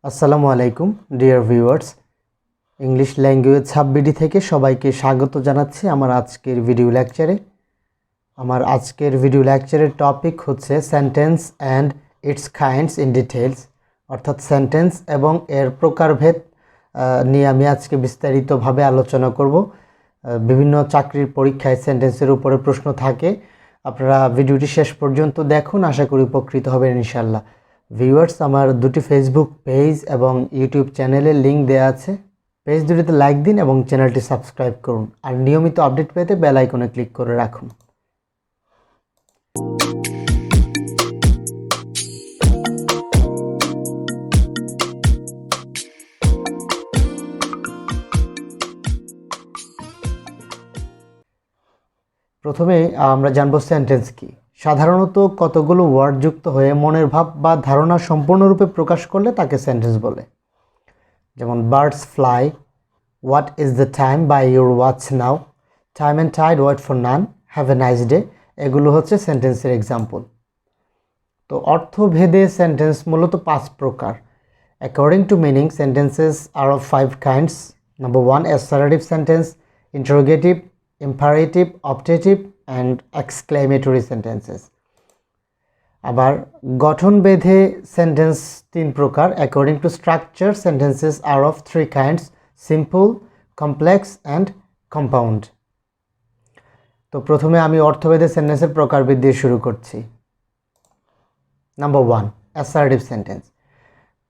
আসসালামু আলাইকুম dear viewers, English language সাববিডি থেকে সবাইকে স্বাগত জানাচ্ছি আমার আজকের ভিডিও লেকচারে। আমার আজকের ভিডিও লেকচারের টপিক হচ্ছে sentence and it's kinds in details, অর্থাৎ সেন্টেন্স এবং এর প্রকারভেদ নিয়ে আমি আজকে বিস্তারিতভাবে আলোচনা করব। বিভিন্ন চাকরির পরীক্ষায় সেন্টেন্সের উপরে প্রশ্ন থাকে। আপনারা ভিডিওটি শেষ পর্যন্ত দেখুন, আশা করি উপকৃত হবেন ইনশাআল্লাহ। ভিউয়ার্স, আমার দুটি ফেসবুক পেজ এবং ইউটিউব চ্যানেলের লিঙ্ক দেওয়া আছে। পেজ দুটিতে লাইক দিন এবং চ্যানেলটি সাবস্ক্রাইব করুন, আর নিয়মিত আপডেট পেতে বেল আইকনে ক্লিক করে রাখুন। প্রথমে আমরা জানব সেন্টেন্স কি। সাধারণত কতগুলো ওয়ার্ড যুক্ত হয়ে মনের ভাব বা ধারণা সম্পূর্ণরূপে প্রকাশ করলে তাকে সেন্টেন্স বলে। যেমন birds fly, what is the time by your watch now, time and tide wait for none, have a nice day. এগুলো হচ্ছে সেন্টেন্সের এক্সাম্পল। তো অর্থভেদে সেন্টেন্স মূলত 5 প্রকার। According to meaning, sentences are of 5 kinds. Number 1, assertive sentence, interrogative, imperative, optative and exclamatory sentences. আবার গঠনভেদে sentence 3 প্রকার। According to structure, sentences are of 3 kinds, simple, complex and compound. তো প্রথমে আমি অর্থভেদে সেন্টেন্সের প্রকারভেদ দিয়ে শুরু করছি। Number 1, assertive sentence.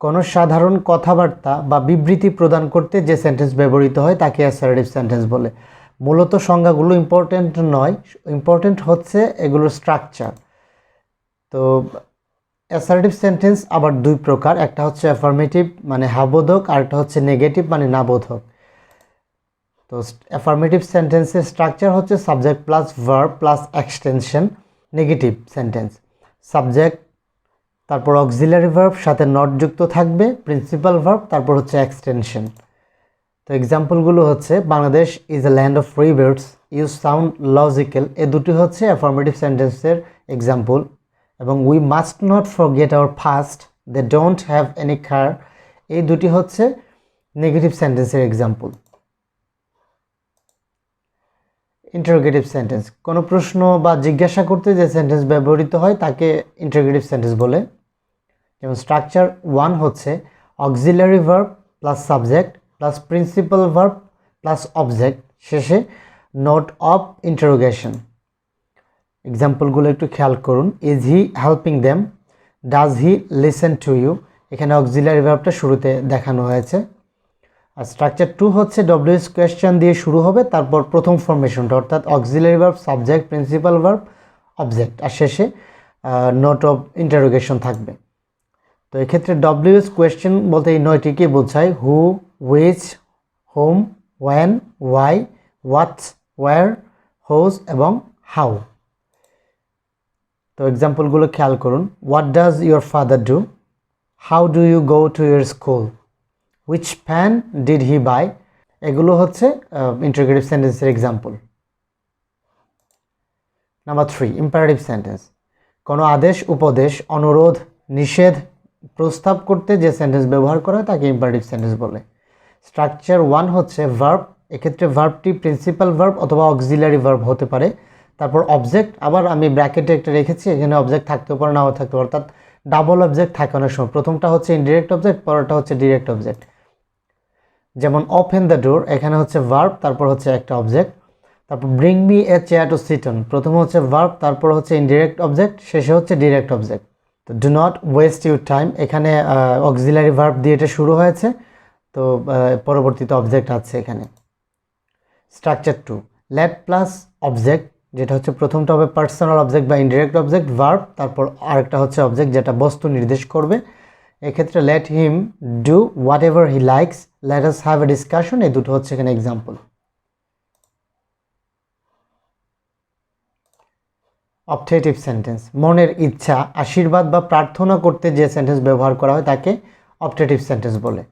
কোনো সাধারণ কথাবার্তা বা বিবৃতি প্রদান করতে যে সেন্টেন্স ব্যবহৃত হয় তাকে অ্যাসার্টিভ সেন্টেন্স বলে। মূলত সংজ্ঞাগুলো ইম্পর্টেন্ট নয়, ইম্পর্টেন্ট হচ্ছে এগুলোর স্ট্রাকচার। তো অ্যাসার্টিভ সেন্টেন্স আবার 2 প্রকার। একটা হচ্ছে অ্যাফার্মেটিভ মানে হ্যাবোধক, আর একটা হচ্ছে নেগেটিভ মানে নাবোধক। তো অ্যাফার্মেটিভ সেন্টেন্সের স্ট্রাকচার হচ্ছে subject plus verb plus extension. Negative sentence subject, তারপর অক্সিলারি ভার্ব, সাথে নট যুক্ত থাকবে, প্রিন্সিপাল ভার্ব, তারপর হচ্ছে এক্সটেনশন। তো এক্সাম্পলগুলো হচ্ছে Bangladesh is a land of free birds, you sound logical. এ দুটি হচ্ছে অ্যাফার্মেটিভ সেন্টেন্সের এক্সাম্পল। এবং we must not forget our past, they don't have any car, এই দুটি হচ্ছে নেগেটিভ সেন্টেন্সের এক্সাম্পল। ইন্টারোগেটিভ সেন্টেন্স, কোনো প্রশ্ন বা জিজ্ঞাসা করতে যে সেন্টেন্স ব্যবহৃত হয় তাকে ইন্টারোগেটিভ সেন্টেন্স বলে। যেমন স্ট্রাকচার 1 হচ্ছে auxiliary verb plus subject plus principal verb plus object, শেষে নোট অফ ইন্টারোগেশন। এক্সাম্পলগুলো একটু খেয়াল করুন। Is he helping them, does he listen to you, এখানে অক্সিলারি ভার্বটা শুরুতে দেখানো হয়েছে। আর স্ট্রাকচার 2 হচ্ছে ডব্লিউএস কোয়েশ্চেন দিয়ে শুরু হবে, তারপর প্রথম ফরমেশনটা অর্থাৎ auxiliary verb, subject, principal verb, object, আর শেষে নোট অফ ইন্টারোগেশন থাকবে। তো এক্ষেত্রে ডব্লিউএস কোয়েশ্চেন বলতে এই 9টিকে বোঝায়। Who, which, whom, when, why, what, where, whose এবং হাউ। তো এক্সাম্পলগুলো খেয়াল করুন। What does your father do, how do you go to your school, which pan did he buy. এগুলো হচ্ছে ইন্টারোগেটিভ সেন্টেন্সের এক্সাম্পল। Number 3, imperative sentence. কোনো আদেশ, উপদেশ, অনুরোধ, নিষেধ, প্রস্তাব করতে যে সেন্টেন্স ব্যবহার করা হয় তাকে ইম্পারেটিভ সেন্টেন্স বলে। স্ট্রাকচার 1 হচ্ছে ভার্ব, এক্ষেত্রে ভার্বটি প্রিন্সিপাল ভার্ব অথবা অক্সিলারি ভার্ব হতে পারে। তারপর অবজেক্ট, আবার আমি ব্র্যাকেটে একটা রেখেছি, এখানে অবজেক্ট থাকতেও পারে নাও থাকতে পারে, অর্থাৎ ডাবল অবজেক্ট থাকে অনেক সময়। প্রথমটা হচ্ছে ইনডিরেক্ট অবজেক্ট, পরেরটা হচ্ছে ডিরেক্ট অবজেক্ট। যেমন ওপেন দ্য ডোর, এখানে হচ্ছে ভার্ব, তারপর হচ্ছে একটা অবজেক্ট। তারপর bring me a chair to sit on, প্রথমে হচ্ছে ভার্ব, তারপর হচ্ছে ইনডিরেক্ট অবজেক্ট, শেষে হচ্ছে ডিরেক্ট অবজেক্ট। তো do not waste your time, এখানে অক্সিলারি ভার্ব দিয়ে এটা শুরু হয়েছে, তো পরবর্তীতে অবজেক্ট আছে এখানে। স্ট্রাকচার 2, লেট প্লাস অবজেক্ট, যেটা হচ্ছে প্রথমটা হবে পার্সোনাল অবজেক্ট বা ইনডিরেক্ট অবজেক্ট, ভার্ব, তারপর আরেকটা হচ্ছে অবজেক্ট যেটা বস্তু নির্দেশ করবে। এক্ষেত্রে let him do what ever he likes, let us have a discussion, এই দুটো হচ্ছে এখানে এক্সাম্পল। অপটেটিভ সেন্টেন্স, মনের ইচ্ছা, আশীর্বাদ বা প্রার্থনা করতে যে সেন্টেন্স ব্যবহার করা হয় তাকে অপটেটিভ সেন্টেন্স বলে।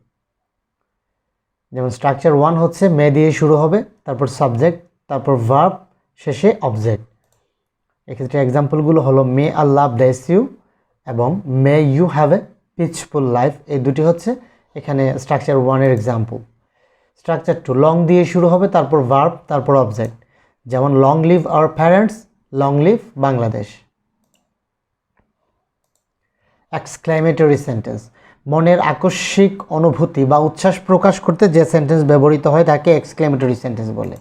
যেমন স্ট্রাকচার 1 হচ্ছে মে দিয়ে শুরু হবে, তারপর সাবজেক্ট, তারপর ভার্ব, শেষে অবজেক্ট। এক্ষেত্রে এক্সাম্পলগুলো হলো মে আল্লাহ ব্লেস ইউ এবং may you have a peaceful life, এই দুটি হচ্ছে এখানে স্ট্রাকচার 1-এর এক্সাম্পল। স্ট্রাকচার 2 লং দিয়ে শুরু হবে, তারপর ভার্ব, তারপর অবজেক্ট, যেমন long live our parents, long live Bangladesh. Exclamatory sentence, মনের আকস্মিক অনুভূতি বা উচ্ছ্বাস প্রকাশ করতে যে সেন্টেন্স ব্যবহৃত হয় তাকে এক্সক্লেমেটরি সেন্টেন্স বলে।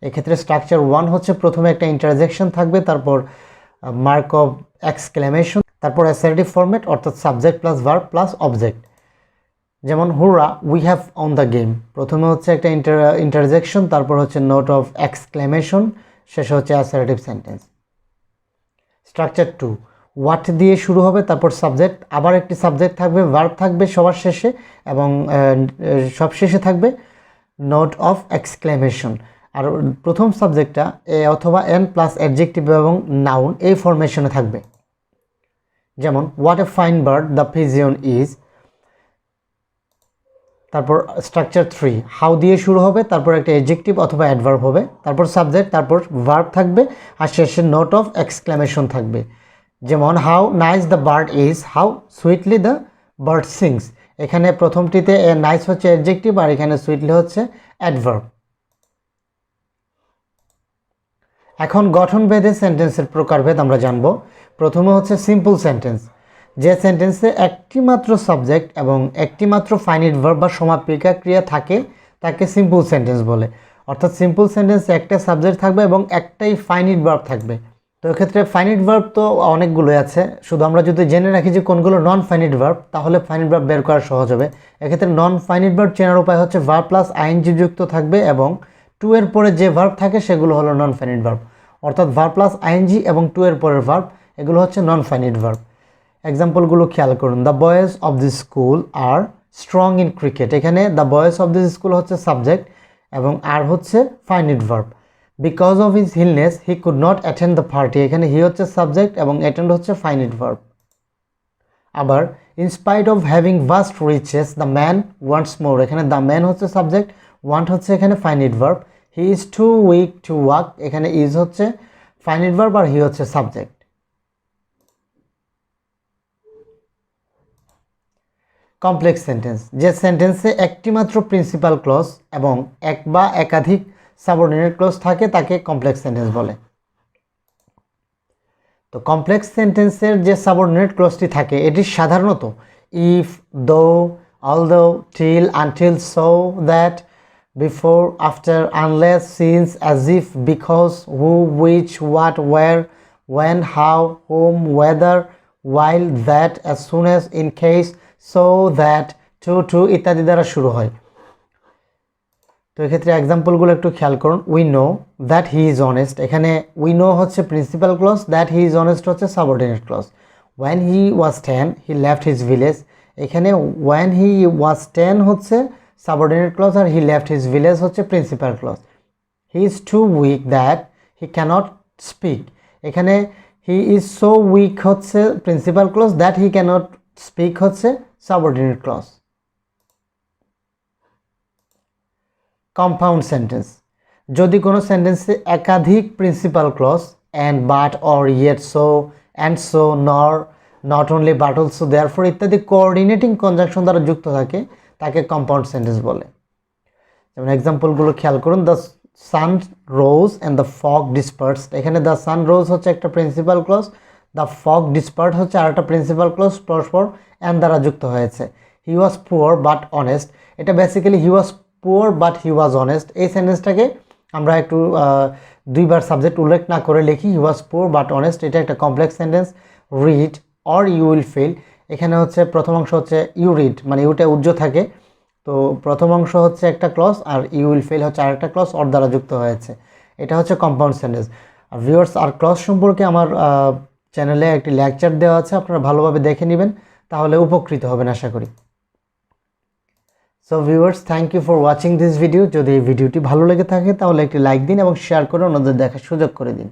এক্ষেত্রে স্ট্রাকচার 1 হচ্ছে প্রথমে একটা ইন্টারজেকশন থাকবে, তারপর মার্ক অফ এক্সক্লেমেশন, তারপর অ্যাসার্টিভ ফরম্যাট অর্থাৎ subject plus verb plus object, যেমন hurrah we have won the game, প্রথমে হচ্ছে একটা ইন্টারজেকশন, তারপর হচ্ছে নোট অফ এক্সক্লেমেশন, শেষে হচ্ছে অ্যাসার্টিভ সেন্টেন্স। স্ট্রাকচার 2 হোয়াট দিয়ে শুরু হবে, তারপর সাবজেক্ট, আবার একটি সাবজেক্ট থাকবে, ভার্ব থাকবে সবার শেষে, এবং সব শেষে থাকবে নোট অফ এক্সক্লেমেশন। আর প্রথম সাবজেক্টটা এ অথবা এন প্লাস অ্যাডজেক্টিভ এবং নাউন এই ফরমেশনে থাকবে, যেমন what a fine bird the pigeon is. তারপর স্ট্রাকচার 3 হাউ দিয়ে শুরু হবে, তারপর একটা অ্যাডজেক্টিভ অথবা অ্যাডভার্ব হবে, তারপর সাবজেক্ট, তারপর ভার্ব থাকবে, আর শেষে নোট অফ এক্সক্লেমেশন থাকবে, যেমন how nice the bird is, how sweetly the bird sings. এখানে প্রথমটিতে নাইস হচ্ছে অ্যাডজেক্টিভ, আর এখানে সুইটলি হচ্ছে অ্যাডভার্ব। এখন গঠনভেদে সেন্টেন্সের প্রকারভেদ আমরা জানব। প্রথমে হচ্ছে সিম্পল সেন্টেন্স, যে সেন্টেন্সে একটি মাত্র সাবজেক্ট এবং একটি মাত্র ফাইনিট ভার্ব বা সমাপিকা ক্রিয়া থাকে তাকে সিম্পল সেন্টেন্স বলে। অর্থাৎ সিম্পল সেন্টেন্সে একটা সাবজেক্ট থাকবে এবং একটাই ফাইনিট ভার্ব থাকবে। তো এক্ষেত্রে ফাইনিট ভার্ব তো অনেকগুলোই আছে, শুধু আমরা যদি জেনে রাখি যে কোনগুলো নন ফাইনিট ভার্ব তাহলে ফাইনিট ভার্ব বের করা সহজ হবে। এক্ষেত্রে নন ফাইনিট ভার্ব চেনার উপায় হচ্ছে ভার্ব প্লাস আইএনজি যুক্ত থাকবে এবং 2 এর পরে যে ভার্ব থাকে সেগুলো হলো নন ফাইনিট ভার্ব, অর্থাৎ ভার্ব প্লাস আইএনজি এবং 2 এর পরের ভার্ব এগুলো হচ্ছে নন ফাইনিট ভার্ব। এক্সাম্পলগুলো খেয়াল করুন। The boys of this school are strong in cricket, এখানে the boys of this school হচ্ছে সাবজেক্ট এবং আর হচ্ছে finite verb. Because of his illness he could not attend the party, এখানে he হচ্ছে subject এবং অ্যাটেন্ড হচ্ছে finite verb. আবার in spite of having vast riches the man wants more, এখানে the man হচ্ছে সাবজেক্ট, ওয়ান্ট হচ্ছে এখানে finite verb. He is too weak to walk, এখানে ইজ হচ্ছে ফাইনিট ভার্ব আর হি হচ্ছে সাবজেক্ট। কমপ্লেক্স সেন্টেন্স, যে সেন্টেন্সে একটি মাত্র প্রিন্সিপাল ক্লজ এবং এক বা একাধিক সাবঅর্ডিনেট ক্লজ থাকে তাকে কমপ্লেক্স সেন্টেন্স বলে। তো কমপ্লেক্স সেন্টেন্সের যে সাবঅর্ডিনেট ক্লজটি থাকে এটি সাধারণত if, though, although, till, until, so, that, before, after, unless, since, as if, because, who, which, what, where, when, how, whom, whether, while, that, as soon as, in case, so, that, to ইত্যাদি দ্বারা শুরু হয়। তো এক্ষেত্রে এক্সাম্পলগুলো একটু খেয়াল করুন। We know that he is honest, এখানে উই নো হচ্ছে principal clause, that he is honest হচ্ছে subordinate clause. When he was 10 he left his village, এখানে ওয়েন হি ওয়াজ 10 হচ্ছে সাবঅর্ডিনেট ক্লজ আর হি লেফট হিজ ভিলেজ হচ্ছে principal clause. He is too weak that he cannot speak, এখানে he is so weak হচ্ছে principal clause, that he cannot speak হচ্ছে subordinate clause. Compound sentence, যদি কোনো সেন্টেন্সে একাধিক principal clause and, but, or, yet, so, and so, nor, not only, but also, therefore ইত্যাদি coordinating conjunction দ্বারা যুক্ত থাকে তাকে কম্পাউন্ড সেন্টেন্স বলে। যেমন এক্সাম্পলগুলো খেয়াল করুন। The sun rose and the fog dispersed, এখানে দ্য সান রোজ হচ্ছে একটা প্রিন্সিপাল ক্লজ, দ্য ফগ ডিসপার্ট হচ্ছে আর একটা প্রিন্সিপাল ক্লজ পরস্পর অ্যান্ড দ্বারা যুক্ত হয়েছে। হি ওয়াজ পুয়ার বাট অনেস্ট, এটা basically he was poor but he was honest, এই সেন্টেন্সটাকে আমরা একটু দুইবার সাবজেক্ট উল্লেখ না করে লিখি, he was poor but honest, এটা একটা complex sentence. Read or you will fail, এখানে হচ্ছে প্রথম অংশ হচ্ছে ইউ রিড, মানে ইউটা উজ্জ থাকে, তো প্রথম অংশ হচ্ছে একটা ক্লজ আর ইউ উইল ফেল হচ্ছে আরেকটা ক্লজ অর দ্বারা যুক্ত হয়েছে, এটা হচ্ছে কম্পাউন্ড সেন্টেন্স। আর ভিউয়ার্স, আর ক্লজ সম্পর্কে আমার চ্যানেলে একটি লেকচার দেওয়া আছে, আপনারা ভালোভাবে দেখে নেবেন, তাহলে উপকৃত হবেন আশা করি। So viewers, thank you for watching this video. যদি এই ভিডিওটি ভালো লেগে থাকে তাহলে একটি লাইক দিন এবং শেয়ার করে অন্যদের দেখার সুযোগ করে দিন।